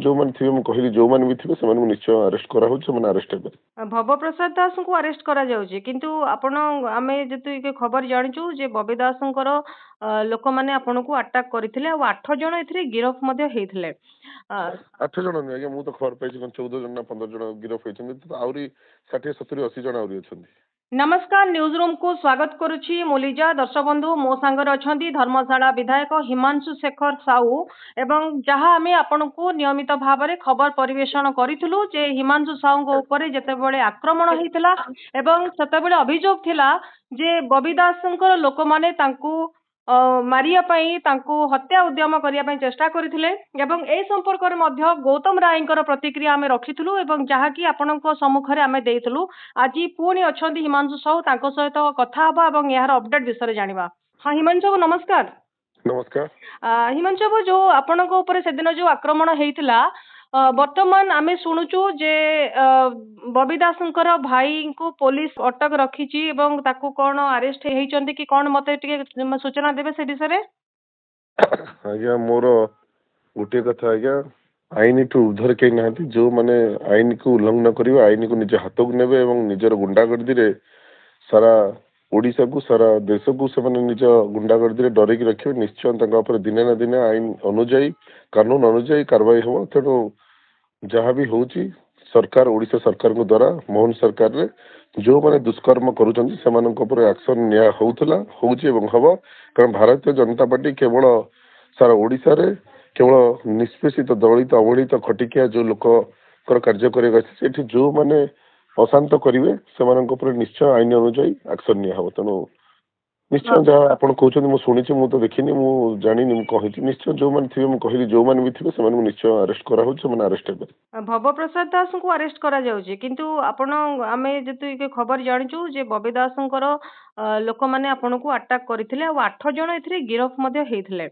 जो मैंने थे मुझे कहली जो मैंने भी थे से निश्चय अरेस्ट करा से अरेस्ट हे भव प्रसाद दास को अरेस्ट करा जाउची किंतु आपण आमे जति खबर जानिचु जे बबी दासंकर लोक माने आपण को अटैक करथिले आ 8 जण एथिरे गिरफ मध्ये हेथिले 8 जण नहीं आज्ञा मु तो खबर पाई 14 जण ना 15 जण गिरफ होइछन तो आउरी 60 70 80 जण आउरी अछन। नमस्कार न्यूज रूम को स्वागत करुछि मुलिजा दर्शक बंधु मो सांगर अछंती धर्मशाला विधायक हिमांशु शेखर साहू एवं जहाँ आमे आपण को नियमित भाव में खबर परिवेषण करिथुलु जे हिमांशु साहू को ऊपर जेतेबेले आक्रमण हेतिला एवं सेतेबेले अभियोग थिला जे बबी दासंकर लोक माने तांकू मारिया पई तांकू हत्या उद्यम करिया पई चेष्टा करथिले एवं ए संपर्क रे मध्य गौतम रायंकर प्रतिक्रिया आमे रखिथुलु एवं जहा कि आपनक सम्मुख रे आमे देइथुलु आज पुणी अछंती हिमांशु साहू तांको सहित कथा हबा एवं यार अपडेट विषय जानिबा। हां हिमांशु बाबू नमस्कार। नमस्कार। हिमांशु बाबू जो आपनक ऊपर से दिन जो आक्रमण हेइतिला वर्तमान आमे शुणुचु जे बबी दासंकर भाई को पुलिस अटक रखिची एवं ताकू कौन अरेस्ट हेइचंती कि कौन मते टिके सूचना देबे से विषय रे। आज्ञा मोर गोटे कथा आज्ञा आईन ठू उधर कहीं ना जो माने आईन को उल्लंघन करिवे आईन को निज हाथ को नेबे एवं निजर गुंडागर्दी रे सारा ओडिशा को सारा देश को से निज गुंडागर्दी रे डरिक रखिवे निश्चय तांका ऊपर दिने ना दिने आईन अनुଯାयी कानून अनुଯାयी कार्रवाई हो तेणु जहाँ भी होची सरकार ओडिशा सरकार को द्वारा मोहन सरकार रे जो माने दुष्कर्म करूछंती सेमानक ऊपर एक्शन निया होउथला होउची एवं हबो कारण भारतीय जनता पार्टी केवल सारा ओडिशा रे केवल निष्पेषित दलित अवहेलित खटिकिया जो लोक कार्य कर जो माने अशांत करेंगे से निश्चय आईन अनुଯାयी एक्शन निया हो तेणु निश्चय जहाँ आप शुणी मु तो देखनी मु जानी कही निश्चय जो मैंने थे कहली जो मैंने भी थे से निश्चय अरेस्ट करा अरेस्ट हे। भव प्रसाद दास को अरेस्ट करा जाउची किंतु आपण आमे जति खबर जानिचु जे बबी दासंकर लोक माने आपण को अटैक करथिले आ 8 जण एथिरे गिरफ मध्ये हेथिले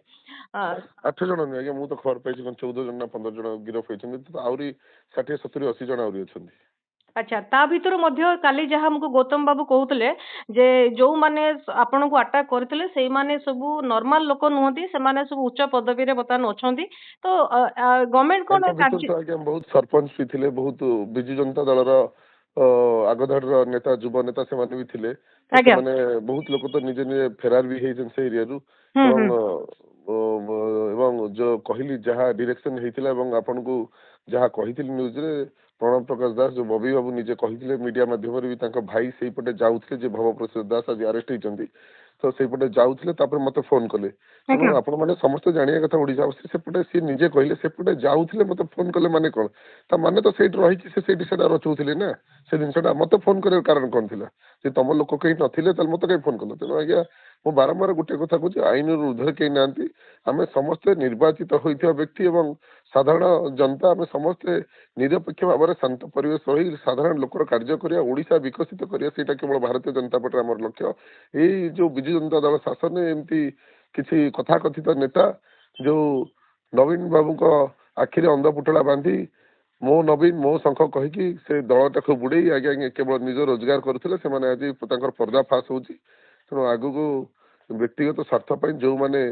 8 जण नहीं आज्ञा मु तो खबर पाई 14 जण ना 15 जण गिरफ होइछन तो आउरी 60 70 80 जण आउरी अछन। अच्छा ता भीतर मध्य काली जहाँ हमको गौतम बाबू कहते जे जो माने आपण को अटैक करथिले सेई माने सब नॉर्मल लोक नुहंती से माने सब उच्च पदवी रे बर्तमान अछंती तो गवर्नमेंट कोन आज्ञा बहुत सरपंच भी थिले बहुत बिजु जनता दल रो आगधाड़ नेता युवा नेता से माने भी थिले माने बहुत लोक तो निजे निजे फेरार भी हेजन से एरिया रु एवं जो कहली जहाँ डायरेक्शन हेतिला एवं आपन को जहाँ कहिथिल न्यूज रे प्रणव प्रकाश दास जो बबी बाबू निजे कहिथिले मीडिया माध्यम भी तांका भाई सेई पटे जाउथिले जे भव प्रसाद दास आज अरेस्ट हेचंती तो सेई पटे जाउथिले तापर मते फोन कले आपण माने समस्त जानिया कथा ओडिसा से पटे सी निजे कहले से पटे जाउथिले मते फोन कले माने कोन ता माने तो सेट रही से सेट सेडा रचुथिले ना से दिनसटा मते फोन करे कारण कोन थिला जे तम लोक कहीं नथिले तल मते कहीं फोन कलो तेनो आज्ञा मु बारंबार गुटे कथा कहूँ आईन ऊर्ध्वर कहीं नांती आमे समस्ते निर्वाचित होइथिया व्यक्ति एवं साधारण जनता आमे समस्ते निरपेक्ष भाव में शांत परिवेश रही साधारण लोकर कार्य करिया ओडिशा विकसित करिया सेटा केवल भारतीय जनता पार्टी हमर लक्ष्य ए जो बिजु जनता दल शासन एमती किसी कथाकथित नेता जो नवीन बाबू को आखिरे अंध पुटला बांधी मो नवीन मो शंख कहीकि से दलटा बुड़े आगे केवल निज रोजगार करुले से आज पर्दाफाश होची तेणु आगु को व्यक्तिगत स्वार्थ जो माने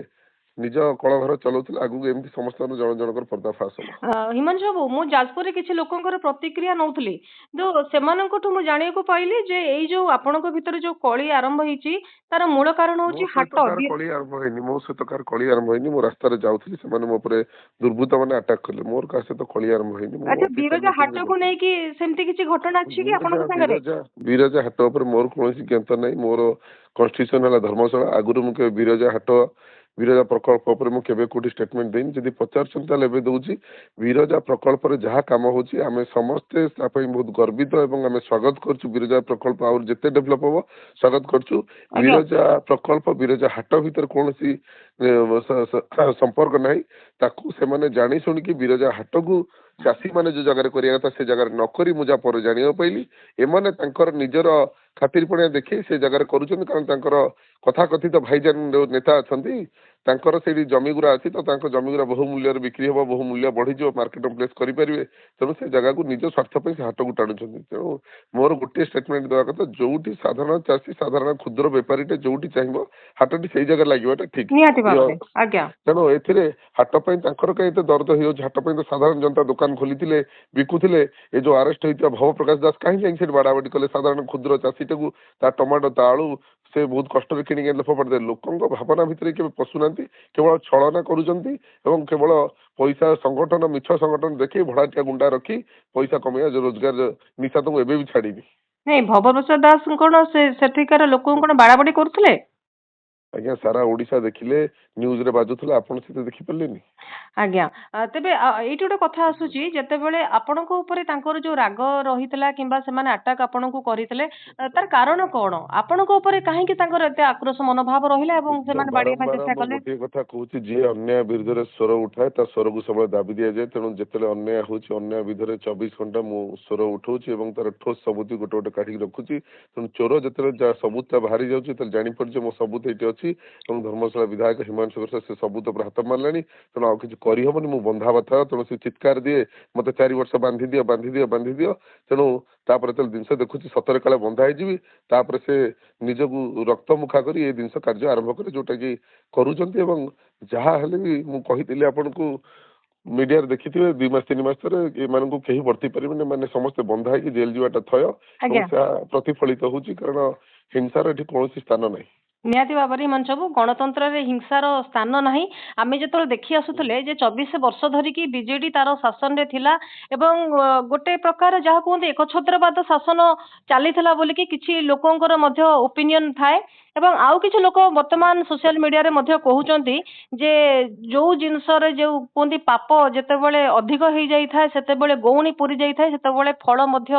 निज कल घर चलाउथिले आगु एमती समस्त जन जनकर पर्दाफाश हो। हिमांशु बाबू मु जाजपुर रे किछि लोकंकर प्रतिक्रिया नउथली जो सेमानंकठु मु जानिया को पाइली जे एई जो आपनक भीतर जो कली आरंभ हिची तार मूल कारण होची हाट कली आरंभ हेनी मो से तो कार कली आरंभ हेनी मो रास्ता रे जाउथली से माने मो परे दुर्बृत्त माने अटैक करले मोर का से तो कली आरंभ हेनी। अच्छा बिरजा हाट को नै कि सेमती किछि घटना अछि कि आपनक संगे बिरजा हाट ऊपर मोर कोनोसी ज्ञात नै मोर कॉन्स्टिट्यूशन वाला धर्मशाला आगुरु मु के बिरजा हाट विरजा प्रकल्प पर मु केबे कोठी स्टेटमेंट देनी जदि पचार लेबे दउची विरजा प्रकल्प रे जहाँ काम होची आमे समस्ते तापई बहुत गर्वित एवं आमे स्वागत करछु विरजा प्रकल्प और जेते डेवलप हो स्वागत करछु विरजा प्रकल्प विरजा हाट भीतर कोनसी संपर्क नाही ताकू से माने जानी सुनी कि विरजा हाट को चाषी माने जो जगह करिया था से जगह नकरी मुझा पर जानियो पाइली एमाने तांकर निजर खातिर पड़िया देखी से जगह करूछन कारण तांकर कथा कथित भाईजान नेता अछंती ତାଙ୍କର ସେଇଠି ଜମିଗୁରା ଅଛି ତ ତାଙ୍କ ଜମିଗୁରା ବହୁ ମୂଲ୍ୟରେ ବିକ୍ରି ହେବ, ବହୁ ମୂଲ୍ୟ ବଢିଯିବ, ମାର୍କେଟ ପ୍ଲେସ୍ କରିପାରିବେ। ତେଣୁ ସେ ଜାଗାକୁ ନିଜ ସ୍ୱାର୍ଥ ପାଇଁ ସେ ହାଟକୁ ଟାଣୁଛନ୍ତି। ତେଣୁ ମୋର ଗୋଟିଏ ଷ୍ଟେଟମେଣ୍ଟ ଦେବା କଥା, ଯୋଉଠି ସାଧାରଣ ଚାଷୀ ସାଧାରଣ କ୍ଷୁଦ୍ର ବେପାରୀଟେ ଯୋଉଠି ଚାହିଁବ ହାଟଟି ସେଇ ଜାଗାରେ ଲାଗିବାଟା ଠିକ। ନିହାତି ଭାବରେ ଆଜ୍ଞା ତେଣୁ ଏଥିରେ ହାଟ ପାଇଁ ତାଙ୍କର କାହିଁ ଏତେ ଦରଦ ହେଇଯାଉଛି? ହାଟ ପାଇଁ ତ ସାଧାରଣ ଜନତା ଦୋକାନ ଖୋଲିଥିଲେ, ବିକୁଥିଲେ। ଏ ଯୋଉ ଆରେଷ୍ଟ ହେଇଥିବା ଭବ ପ୍ରକାଶ ଦାସ କାହିଁକି ଯାଇକି ସେଠି ବାଡାବାଡି କଲେ ସାଧାରଣ କ୍ଷୁଦ୍ର ଚାଷୀଟାକୁ? ତା ଟମାଟୋ ତା ଆଳୁ ସେ ବହୁତ କଷ୍ଟରେ କିଣିକି ଆଣିଲେ ଫୋପାଡ଼ି ଦେଲେ। ଲୋକଙ୍କ ଭାବନା ଭିତରେ କେବେ ପଶୁନାହାନ୍ତି, କେବଳ ଛଳନା କରୁଛନ୍ତି ଏବଂ କେବଳ ପଇସା ସଂଗଠନ ମିଛ ସଂଗଠନ ଦେଖି ଭଡାଟିଆ ଗୁଣ୍ଡା ରଖି ପଇସା କମେଇବା ଯୋଉ ରୋଜଗାର ନିଶା ତ ମୁଁ ଏବେ ବି ଛାଡିନି। ନାଇଁ ଭବପ୍ରସାଦ ଦାସ କଣ ସେଠିକାର ଲୋକଙ୍କୁ କଣ ବାଡାବାଡି କରୁଥିଲେ? ଆଜ୍ଞା ସାରା ଓଡିଶା ଦେଖିଲେ, ନ୍ୟୁଜ ରେ ବାଜୁଥିଲା, ଆପଣ ସେଟା ଦେଖିପାରିଲେନି? ଆଜ୍ଞା ତେବେ ଏଇଠି ଗୋଟେ କଥା ଆସୁଛି, ଯେତେବେଳେ ଆପଣଙ୍କ ଉପରେ ତାଙ୍କର ଯୋଉ ରାଗ ରହିଥିଲା କିମ୍ବା ସେମାନେ ଆଟାକ ଆପଣଙ୍କୁ କରିଥିଲେ, ତାର କାରଣ କଣ? ଆପଣଙ୍କ ଉପରେ କାହିଁକି ତାଙ୍କର ଏତେ ଆକ୍ରୋଶ ମନୋଭାବ ରହିଲା ଏବଂ ସେମାନେ ବାଡେଇବା ପାଇଁ ବାରମ୍ବାର ଚେଷ୍ଟା ମୁଁ କଲେ? ଗୋଟିଏ କଥା କହୁଛି, ଯିଏ ଅନ୍ୟାୟ ବିରୁଦ୍ଧରେ ସ୍ୱର ଉଠାଏ ତା ସ୍ୱରକୁ ସବୁବେଳେ ଦାବି ଦିଆଯାଏ। ତେଣୁ ଯେତେବେଳେ ଅନ୍ୟାୟ ହଉଛି, ଅନ୍ୟାୟ ବିରୁଦ୍ଧରେ 24 ଘଣ୍ଟା ମୁଁ ସ୍ୱର ଉଠଉଛି ଏବଂ ତାର ଠୋସ୍ ସବୁତି ଗୋଟେ ଗୋଟେ କାଢିକି ରଖୁଛି। ତେଣୁ ଚୋର ଯେତେବେଳେ ସବୁତଟା ବାହାରି ଯାଉଛି, ତାହେଲେ ଜାଣିପାରୁଛି ମୋ ସବୁତ ଏଇଠି ଅଛି ଏବଂ ଧର୍ମଶାଳା ବିଧାୟକ ହିମାଂଶୁ ବର୍ଷା ସେ ସବୁତ ଉପରେ ହାତ ମାରିଲାଣି। ତେଣୁ ଆଉ କିଛି କରିହବନି, ମୁଁ ବନ୍ଧା ବଥା। ତେଣୁ ସେ ଚିତ୍କାର ଦିଏ, ମତେ 4 ବର୍ଷ ବାନ୍ଧି ଦିଅ ବାନ୍ଧି ଦିଅ ବାନ୍ଧି ଦିଅ। ତେଣୁ ତାପରେ ଯେତେବେଳେ ଜିନିଷ ଦେଖୁଛି ସତରେ କାଳେ ବନ୍ଧା ହେଇଯିବି, ତାପରେ ସେ ନିଜକୁ ରକ୍ତ ମୁଖା କରି ଏ ଜିନିଷ କାର୍ଯ୍ୟ ଆରମ୍ଭ କରେ, ଯୋଉଟା କି କରୁଛନ୍ତି। ଏବଂ ଯାହା ହେଲେ ବି ମୁଁ କହିଥିଲି ଆପଣଙ୍କୁ, ମିଡିଆରେ ଦେଖିଥିବେ 2 ମାସ 3 ମାସ ଥରେ ଏମାନଙ୍କୁ କେହି ବର୍ତ୍ତି ପାରିବେନି, ମାନେ ସମସ୍ତେ ବନ୍ଧା ହେଇକି ଜେଲ ଯିବାଟା ଥୟ ଏବଂ ଆଜ୍ଞା ସେହା ପ୍ରତିଫଳିତ ହଉଛି, କାରଣ ହିଂସାର ଏଠି କୌଣସି ସ୍ଥାନ ନାହିଁ। ନିହାତି ଭାବରେ ହିମାଂଶୁ ବାବୁ, ଗଣତନ୍ତ୍ରରେ ହିଂସାର ସ୍ଥାନ ନାହିଁ। ଆମେ ଯେତେବେଳେ ଦେଖି ଆସୁଥିଲେ ଯେ 24 ବର୍ଷ ଧରିକି ବିଜେଡି ତାର ଶାସନରେ ଥିଲା ଏବଂ ଗୋଟେ ପ୍ରକାର ଯାହା କୁହନ୍ତି ଏକଛତ୍ରବାଦ ଶାସନ ଚାଲିଥିଲା ବୋଲିକି କିଛି ଲୋକଙ୍କର ମଧ୍ୟ ଓପିନିଅନ ଥାଏ। ଏବଂ ଆଉ କିଛି ଲୋକ ବର୍ତ୍ତମାନ ସୋସିଆଲ ମିଡିଆରେ ମଧ୍ୟ କହୁଛନ୍ତି ଯେ ଯୋଉ ଜିନିଷରେ ଯୋଉ କୁହନ୍ତି ପାପ ଯେତେବେଳେ ଅଧିକ ହେଇଯାଇଥାଏ, ସେତେବେଳେ ଗଉଣୀ ପୁରି ଯାଇଥାଏ, ସେତେବେଳେ ଫଳ ମଧ୍ୟ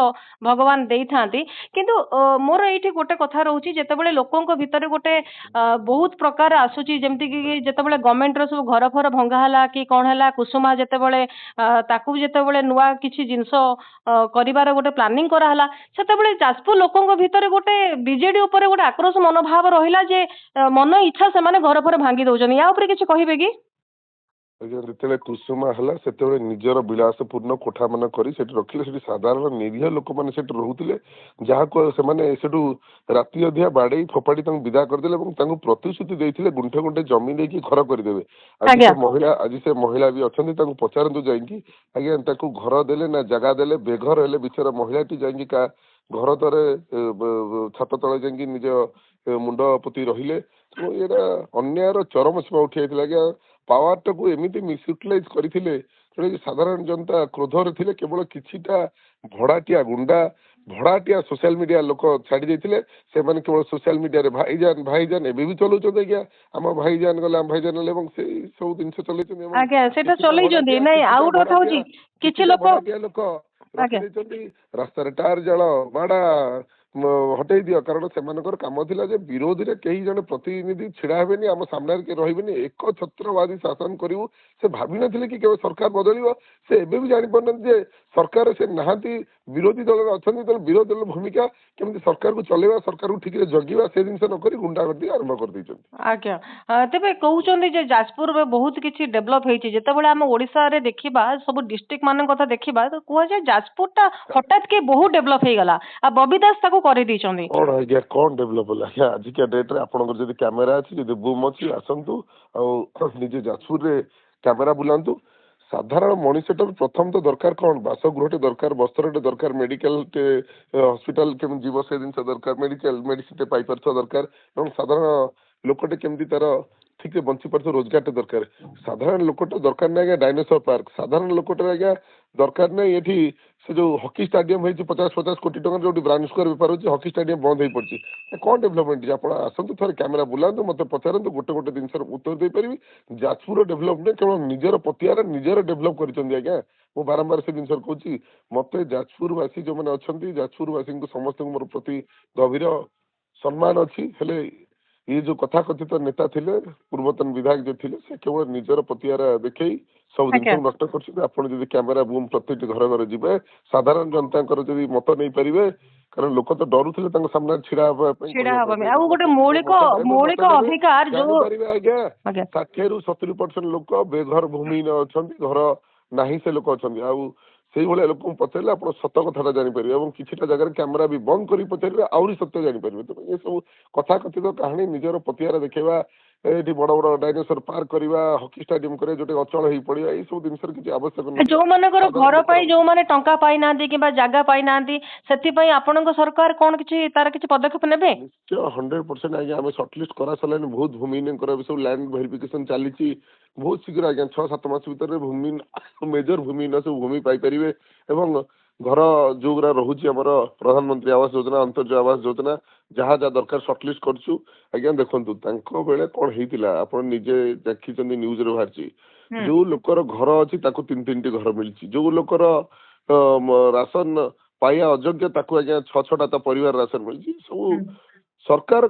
ଭଗବାନ ଦେଇଥାନ୍ତି। କିନ୍ତୁ ମୋର ଏଇଠି ଗୋଟେ କଥା ରହୁଛି, ଯେତେବେଳେ ଲୋକଙ୍କ ଭିତରେ ଗୋଟେ ବହୁତ ପ୍ରକାର ଆସୁଛି, ଯେମିତି କି ଯେତେବେଳେ ଗଭର୍ଣ୍ଣମେଣ୍ଟର ସବୁ ଘର ଫର ଭଙ୍ଗା ହେଲା କି କଣ ହେଲା, କୁସୁମା ଯେତେବେଳେ ତାକୁ ଯେତେବେଳେ ନୂଆ କିଛି ଜିନିଷ କରିବାର ଗୋଟେ ପ୍ଲାନିଂ କରାହେଲା, ସେତେବେଳେ ଯାଜପୁର ଲୋକଙ୍କ ଭିତରେ ଗୋଟେ ବିଜେଡି ଉପରେ ଗୋଟେ ଆକ୍ରୋଶ ମନୋଭାବ ରହିଲା ଯେ ମନ ଇଚ୍ଛା ସେମାନେ ଘର ଫର ଭାଙ୍ଗି ଦଉଛନ୍ତି। ୟା ଉପରେ କିଛି କହିବେ କି? ଆଜ୍ଞା, ଯେତେବେଳେ କୁସୁମା ହେଲା ସେତେବେଳେ ନିଜର ବିଳାସପୂର୍ଣ୍ଣ କୋଠା ମାନ କରି ସେଠି ରଖିଲେ। ସେଠି ସାଧାରଣ ନିରୀହ ଲୋକମାନେ ସେଠି ରହୁଥିଲେ, ଯାହାକୁ ସେମାନେ ସେଠୁ ରାତି ଅଧିଆ ବାଡେଇ ଫୋପାଡି ତାଙ୍କୁ ବିଦା କରିଦେଲେ ଏବଂ ତାଙ୍କୁ ପ୍ରତିଶ୍ରୁତି ଦେଇଥିଲେ ଗୁଣ୍ଠେ ଗୁଣ୍ଠେ ଜମି ଦେଇକି ଘର କରିଦେବେ। ଆଜି ସେ ମହିଳା ବି ଅଛନ୍ତି, ତାଙ୍କୁ ପଚାରନ୍ତୁ ଯାଇକି। ଆଜ୍ଞା, ତାକୁ ଘର ଦେଲେ ନା ଜାଗା ଦେଲେ? ବେଘର ହେଲେ ବିଚାର ମହିଳାଟି ଯାଇକି ଘର ତଳେ ଛାତ ତଳେ ଯାଇକି ନିଜ ମୁଣ୍ଡ ପୋତି ରହିଲେ। ତେଣୁ ଏଇଟା ଅନ୍ୟାୟର ଚରମ ସୀମା ଉଠି ଯାଇଥିଲା। ଆଜ୍ଞା, ପାୱାର ଟାକୁ ଏମିତି ମିସୟୁଟିଲାଇଜ କରିଥିଲେ, ଯୋଉଟା କି ସାଧାରଣ ଜନତା କ୍ରୋଧରେ ଥିଲେ। କେବଳ କିଛିଟା ଭଡାଟିଆ ଗୁଣ୍ଡା, ଭଡାଟିଆ ସୋସିଆଲ ମିଡିଆ ଲୋକ ଛାଡି ଦେଇଥିଲେ। ସେମାନେ କେବଳ ସୋସିଆଲ ମିଡିଆରେ ଭାଇଜାନ ଭାଇଜାନ ଏବେ ବି ଚଲାଉଛନ୍ତି। ଆଜ୍ଞା, ଆମ ଭାଇଜାନ ଗଲେ ଆମ ଭାଇଜାନ ଗଲେ ଏବଂ ସେଇ ସବୁ ଜିନିଷ ଚଲେଇଛନ୍ତି। ଆଜ୍ଞା, ସେଟା ଚଲେଇଛନ୍ତି। ନାଇଁ, ଆଉ ଗୋଟେ କଥା ହଉଛି କିଛି ଲୋକ ଭଡାଟିଆ ଲୋକ ଆଜ୍ଞା ରଖିଦେଇଛନ୍ତି, ରାସ୍ତାରେ ଟାୟାର ଜାଳ ବାଡା ହଟେଇ ଦିଅ। କାରଣ ସେମାନଙ୍କର କାମ ଥିଲା ଯେ ବିରୋଧୀରେ କେହି ଜଣେ ପ୍ରତିନିଧି ଛିଡା ହେବେନି, ଆମ ସାମ୍ନାରେ କେହି ରହିବେନି, ଏକଛତ୍ରବାଦୀ ଶାସନ କରିବୁ। ସେ ଭାବିନଥିଲେ କି କେବେ ସରକାର ବଦଳିବ। ସେ ଏବେ ବି ଜାଣିପାରୁନାହାନ୍ତି ଯେ ସରକାର ସେ ନାହାନ୍ତି, ବିରୋଧୀ ଦଳରେ ଅଛନ୍ତି। ତେଣୁ ବିରୋଧୀ ଦଳର ଭୂମିକା କେମିତି ସରକାରକୁ ଚଲେଇବା, ସରକାରକୁ ଠିକରେ ଜଗିବା, ସେ ଜିନିଷ ନ କରି ଗୁଣ୍ଡାଗର୍ଦି ଆରମ୍ଭ କରିଦେଇଛନ୍ତି। ଆଜ୍ଞା, ତେବେ କହୁଛନ୍ତି ଯେ ଯାଜପୁରରେ ବହୁତ କିଛି ଡେଭଲପ ହେଇଛି। ଯେତେବେଳେ ଆମେ ଓଡିଶାରେ ଦେଖିବା, ସବୁ ଡିଷ୍ଟ୍ରିକ୍ଟ ମାନଙ୍କ କଥା ଦେଖିବା, ତ କୁହାଯାଏ ଯାଜପୁରଟା ହଠାତ୍ କି ବହୁତ ଡେଭଲପ ହେଇଗଲା ଆଉ ବବି ଦାସ ତାକୁ କରିଦେଇଛନ୍ତି। କଣ ଆଜ୍ଞା, କଣ ଡେଭଲପ ହେଲା? ଆଜ୍ଞା, ଆଜିକା ଡେଟ୍ ରେ ଆପଣଙ୍କର ଯଦି କ୍ୟାମେରା ଅଛି, ଯଦି ବୁମ୍ ଅଛି, ଆସନ୍ତୁ ଆଉ ନିଜେ ଯାଜପୁରରେ କ୍ୟାମେରା ବୁଲାନ୍ତୁ। ସାଧାରଣ ମଣିଷଟାର ପ୍ରଥମ ତ ଦରକାର କଣ? ବାସଗୃହଟେ ଦରକାର, ବସ୍ତ୍ରଟେ ଦରକାର, ମେଡିକାଲଟେ ହସ୍ପିଟାଲ କେମିତି ଯିବ ସେ ଜିନିଷ ଦରକାର, ମେଡିସିନଟେ ପାଇପାରୁଥିବା ଦରକାର ଏବଂ ସାଧାରଣ ଲୋକଟେ କେମିତି ତାର ଠିକରେ ବଞ୍ଚି ପାରୁଥିବ, ରୋଜଗାରଟେ ଦରକାର। ସାଧାରଣ ଲୋକଟା ଦରକାର ନାହିଁ ଆଜ୍ଞା ଡାଇନୋସର ପାର୍କ। ସାଧାରଣ ଲୋକଟା ଆଜ୍ଞା ଦରକାର ନାହିଁ ଏଠି ସେ ଯୋଉ ହକି ଷ୍ଟାଡିୟମ ହେଇଛି 50-50 କୋଟି ଟଙ୍କା, ଯୋଉଠି ବ୍ରାଉନ ସ୍କୋୟାର ବେପାର ହଉଛି, ହକି ଷ୍ଟାଡିୟମ ବନ୍ଦ ହେଇ ପଡିଛି। କଣ ଡେଭଲପମେଣ୍ଟ? ଆପଣ ଆସନ୍ତୁ, ଥରେ କ୍ୟାମେରା ବୁଲାନ୍ତୁ, ମତେ ପଚାରନ୍ତୁ, ଗୋଟେ ଗୋଟେ ଜିନିଷର ଉତ୍ତର ଦେଇପାରିବି। ଯାଜପୁର ଡେଭଲପମେଣ୍ଟ କେବଳ ନିଜର ପତିଆରେ ନିଜର ଡେଭଲପ କରିଛନ୍ତି। ଆଜ୍ଞା, ମୁଁ ବାରମ୍ବାର ସେ ଜିନିଷ କହୁଛି। ମତେ ଯାଜପୁର ବାସୀ ଯୋଉମାନେ ଅଛନ୍ତି, ଯାଜପୁର ବାସୀଙ୍କୁ ସମସ୍ତଙ୍କୁ ମୋର ପ୍ରତି ଗଭୀର ସମ୍ମାନ ଅଛି। ହେଲେ ये जो कथाकथित नेता थे पूर्वतन विधायक जो थे से केवल निजर पतिआरा देखई सब ଆଜ୍ଞା जिन नष्ट कर कैमेरा बुम प्रत्येक घर घर जी साधारण जनता मत नहीं पारे କାରଣ ଲୋକ ତ ଡରୁଥିଲେ ତାଙ୍କ ସାମ୍ନାରେ ଛିଡା ହେବା ପାଇଁ ଛିଡା କହିବା ହବା ପାଇଁ। ପାଇଁ ଆଉ ଗୋଟେ ମୌଳିକ ଅଧିକାର ଯୋଉ ଜାଣିପାରିବେ ଆଜ୍ଞା ଆଜ୍ଞା 60 ରୁ 70% ଲୋକ ବେଘର ଭୂମିହୀନ ଅଛନ୍ତି, ଘର ନାହିଁ ସେ ଲୋକ ଅଛନ୍ତି। ଆଉ ସେଇଭଳିଆ ଲୋକଙ୍କୁ ପଚାରିଲେ ଆପଣ ସତ କଥାଟା ଜାଣିପାରିବେ ଏବଂ କିଛିଟା ଜାଗାରେ କ୍ୟାମେରା ବି ବନ୍ଦ କରି ପଚାରିବେ ଆହୁରି ସତ୍ୟ ଜାଣିପାରିବେ। ତେଣୁ ଏସବୁ କଥାକଥିତ କାହାଣୀ ନିଜର ପ୍ରତିହାର ଦେଖେଇବା, ଏଠି ବଡ ବଡ ଡାଇନୋସର ପାର୍କ କରିବା, ହକି ଷ୍ଟାଡିୟମ କରିବା ଯୋଉଠି ଅଚଳ ହେଇ ପଡିବା, ଏଇ ସବୁ ଜିନିଷର କିଛି ଆବଶ୍ୟକ ନଥିଲା। ଯୋଉମାନଙ୍କର ସାଧାରଣ ଘର ପାଇଁ ଲୋକର ଯୋଉମାନେ ଟଙ୍କା ପାଇନାହାନ୍ତି କିମ୍ବା ଜାଗା ପାଇନାହାନ୍ତି ସେଥିପାଇଁ ଆପଣଙ୍କ ସରକାର କଣ କିଛି ତାର କିଛି ପଦକ୍ଷେପ ନେବେ? ନିଶ୍ଚୟ 100% ଆଜ୍ଞା ଆମେ ସର୍ଟଲିଷ୍ଟ କରା ସାରିଲାଣି। ବହୁତ ଭୂମିହୀନଙ୍କର ବି ସବୁ ଲ୍ୟାଣ୍ଡ ଭେରିଫିକେସନ ଚାଲିଛି। ବହୁତ ଶୀଘ୍ର ଆଜ୍ଞା 6-7 ମାସ ଭିତରେ ଭୂମି ମେଜର ଭୂମିହୀନ ସବୁ ଭୂମି ପାଇପାରିବେ ଏବଂ ଘର ଯୋଉଗୁରା ରହୁଛି ଆମର ପ୍ରଧାନମନ୍ତ୍ରୀ ଆବାସ ଯୋଜନା, ଅନ୍ତର୍ଜୟ ଆବାସ ଯୋଜନା, ଯାହା ଯାହା ଦରକାର ସର୍ଟଲିଷ୍ଟ କରୁଛୁ। ଆଜ୍ଞା ଦେଖନ୍ତୁ ତାଙ୍କ ବେଳେ କଣ ହେଇଥିଲା ଆପଣ ନିଜେ ଦେଖିଛନ୍ତି, ନ୍ୟୁଜରେ ବାହାରିଛି। ଯୋଉ ଲୋକର ଘର ଅଛି ତାକୁ 3-3ଟି ଘର ମିଳିଛି। ଯୋଉ ଲୋକର ରାସନ ପାଇବା ଅଯୋଗ୍ୟ ତାକୁ ଆଜ୍ଞା 6-6ଟା ତା ପରିବାର ରାସନ ମିଳିଛି। ସବୁ ସରକାର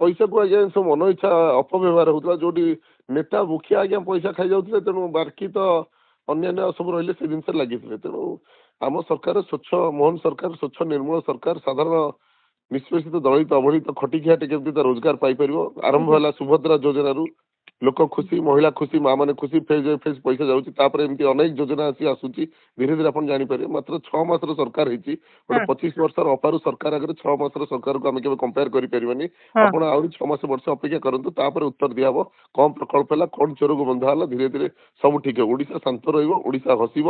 ପଇସାକୁ ଆଜ୍ଞା ସବୁ ମନ ଇଚ୍ଛା ଅପବ୍ୟବହାର ହଉଥିଲା। ଯୋଉଠି ନେତା ମୁଖିଆ ଆଜ୍ଞା ପଇସା ଖାଇଯାଉଥିଲେ, ତେଣୁ ବାକି ତ ଅନ୍ୟାନ୍ୟ ସବୁ ରହିଲେ ସେ ଜିନିଷରେ ଲାଗିଥିଲେ। ତେଣୁ ଆମ ସରକାର ସ୍ୱଚ୍ଛ ମୋହନ ସରକାର, ସ୍ୱଚ୍ଛ ନିର୍ମଳ ସରକାର, ସାଧାରଣ ନିଷ୍ପେଷିତ ଦଳିତ ଅବହେଳିତ ଖଟିଖିଆଟେ କେମିତି ତା ରୋଜଗାର ପାଇପାରିବ। ଆରମ୍ଭ ହେଲା ସୁଭଦ୍ରା ଯୋଜନାରୁ, ଲୋକ ଖୁସି, ମହିଳା ଖୁସି, ମା ମାନେ ଖୁସି, ଫେଜ୍ ଫେଜ୍ ପଇସା ଯାଉଛି। ତାପରେ ଏମିତି ଅନେକ ଯୋଜନା ଆସୁଛି, ଧୀରେ ଧୀରେ ଆପଣ ଜାଣିପାରିବେ। ମାତ୍ର 6 ମାସର ସରକାର ହେଇଛି, ଗୋଟେ 25 ବର୍ଷର ଅପାରୁ ସରକାର ଆଗରେ 6 ମାସର ସରକାରକୁ ଆମେ କେବେ କମ୍ପେୟାର କରିପାରିବାନି। ଆପଣ ଆହୁରି 6 ମାସ ବର୍ଷ ଅପେକ୍ଷା କରନ୍ତୁ, ତାପରେ ଉତ୍ତର ଦିଆହବ କଣ ପ୍ରକଳ୍ପ ହେଲା, କଣ ଚୋରକୁ ବନ୍ଧା ହେଲା। ଧୀରେ ଧୀରେ ସବୁ ଠିକ ହେବ। ଓଡିଶା ଶାନ୍ତ ରହିବ, ଓଡିଶା ହସିବ।